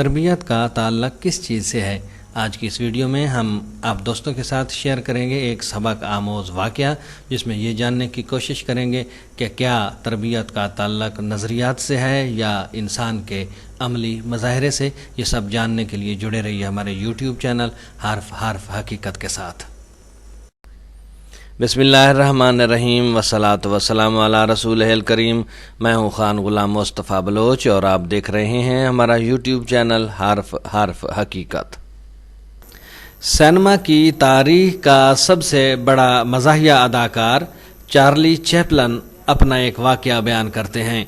تربیت کا تعلق کس چیز سے ہے؟ آج کی اس ویڈیو میں ہم آپ دوستوں کے ساتھ شیئر کریں گے ایک سبق آموز واقعہ، جس میں یہ جاننے کی کوشش کریں گے کہ کیا تربیت کا تعلق نظریات سے ہے یا انسان کے عملی مظاہرے سے۔ یہ سب جاننے کے لیے جڑے رہیے ہمارے یوٹیوب چینل حرف حقیقت کے ساتھ۔ بسم اللہ الرحمن الرحیم، والصلاۃ والسلام علی رسول الکریم۔ میں ہوں خان غلام مصطفیٰ بلوچ اور آپ دیکھ رہے ہیں ہمارا یوٹیوب چینل حرف حقیقت۔ سینما کی تاریخ کا سب سے بڑا مزاحیہ اداکار چارلی چیپلن اپنا ایک واقعہ بیان کرتے ہیں۔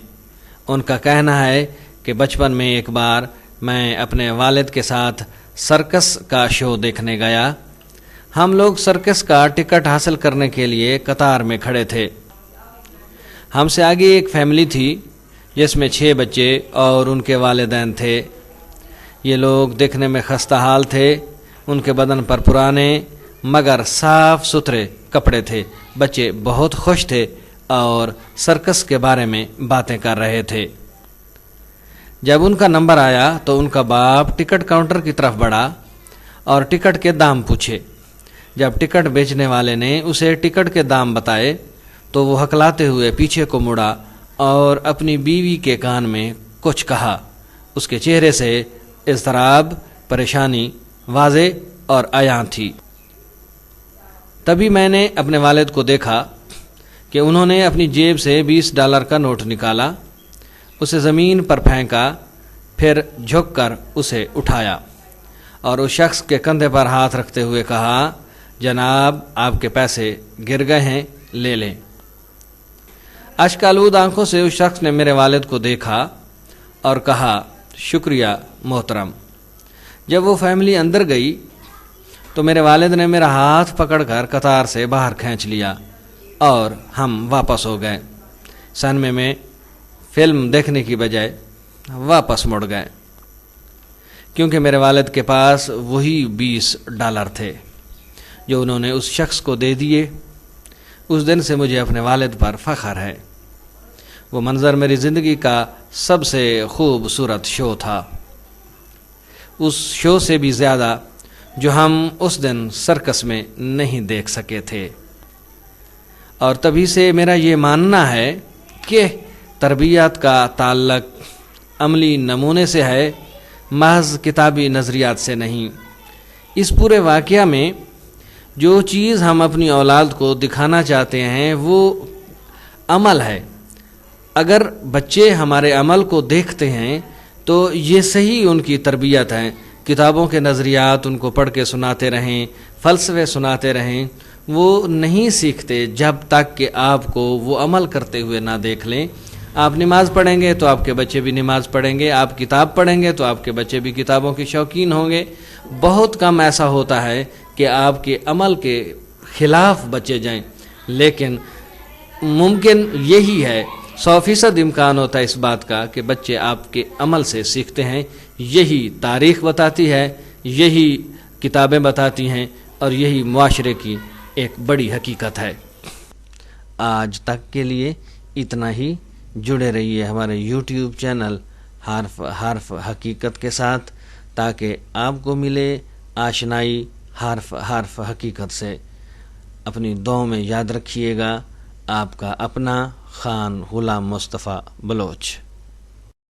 ان کا کہنا ہے کہ بچپن میں ایک بار میں اپنے والد کے ساتھ سرکس کا شو دیکھنے گیا۔ ہم لوگ سرکس کا ٹکٹ حاصل کرنے کے لیے قطار میں کھڑے تھے۔ ہم سے آگے ایک فیملی تھی جس میں 6 بچے اور ان کے والدین تھے۔ یہ لوگ دیکھنے میں خستہ حال تھے۔ ان کے بدن پر پرانے مگر صاف ستھرے کپڑے تھے۔ بچے بہت خوش تھے اور سرکس کے بارے میں باتیں کر رہے تھے۔ جب ان کا نمبر آیا تو ان کا باپ ٹکٹ کاؤنٹر کی طرف بڑھا اور ٹکٹ کے دام پوچھے۔ جب ٹکٹ بیچنے والے نے اسے ٹکٹ کے دام بتائے تو وہ ہکلاتے ہوئے پیچھے کو مڑا اور اپنی بیوی کے کان میں کچھ کہا۔ اس کے چہرے سے اضطراب، پریشانی واضح اور عیاں تھی۔ تبھی میں نے اپنے والد کو دیکھا کہ انہوں نے اپنی جیب سے $20 کا نوٹ نکالا، اسے زمین پر پھینکا، پھر جھک کر اسے اٹھایا اور اس شخص کے کندھے پر ہاتھ رکھتے ہوئے کہا، جناب آپ کے پیسے گر گئے ہیں، لے لیں۔ اشک آلود آنکھوں سے اس شخص نے میرے والد کو دیکھا اور کہا، شکریہ محترم۔ جب وہ فیملی اندر گئی تو میرے والد نے میرا ہاتھ پکڑ کر قطار سے باہر کھینچ لیا اور ہم واپس ہو گئے۔ سینما میں فلم دیکھنے کی بجائے واپس مڑ گئے کیونکہ میرے والد کے پاس وہی $20 تھے جو انہوں نے اس شخص کو دے دیے۔ اس دن سے مجھے اپنے والد پر فخر ہے۔ وہ منظر میری زندگی کا سب سے خوبصورت شو تھا، اس شو سے بھی زیادہ جو ہم اس دن سرکس میں نہیں دیکھ سکے تھے۔ اور تبھی سے میرا یہ ماننا ہے کہ تربیت کا تعلق عملی نمونے سے ہے، محض کتابی نظریات سے نہیں۔ اس پورے واقعہ میں جو چیز ہم اپنی اولاد کو دکھانا چاہتے ہیں وہ عمل ہے۔ اگر بچے ہمارے عمل کو دیکھتے ہیں تو یہ صحیح ان کی تربیت ہے۔ کتابوں کے نظریات ان کو پڑھ کے سناتے رہیں، فلسفے سناتے رہیں، وہ نہیں سیکھتے جب تک کہ آپ کو وہ عمل کرتے ہوئے نہ دیکھ لیں۔ آپ نماز پڑھیں گے تو آپ کے بچے بھی نماز پڑھیں گے، آپ کتاب پڑھیں گے تو آپ کے بچے بھی کتابوں کے شوقین ہوں گے۔ بہت کم ایسا ہوتا ہے کہ آپ کے عمل کے خلاف بچے جائیں، لیکن ممکن یہی ہے، 100% امکان ہوتا ہے اس بات کا کہ بچے آپ کے عمل سے سیکھتے ہیں۔ یہی تاریخ بتاتی ہے، یہی کتابیں بتاتی ہیں اور یہی معاشرے کی ایک بڑی حقیقت ہے۔ آج تک کے لیے اتنا ہی۔ جڑے رہیے ہمارے یوٹیوب چینل حرف حقیقت کے ساتھ تاکہ آپ کو ملے آشنائی حرف حقیقت سے۔ اپنی دعاؤں میں یاد رکھیے گا، آپ کا اپنا خان غلام مصطفیٰ بلوچ۔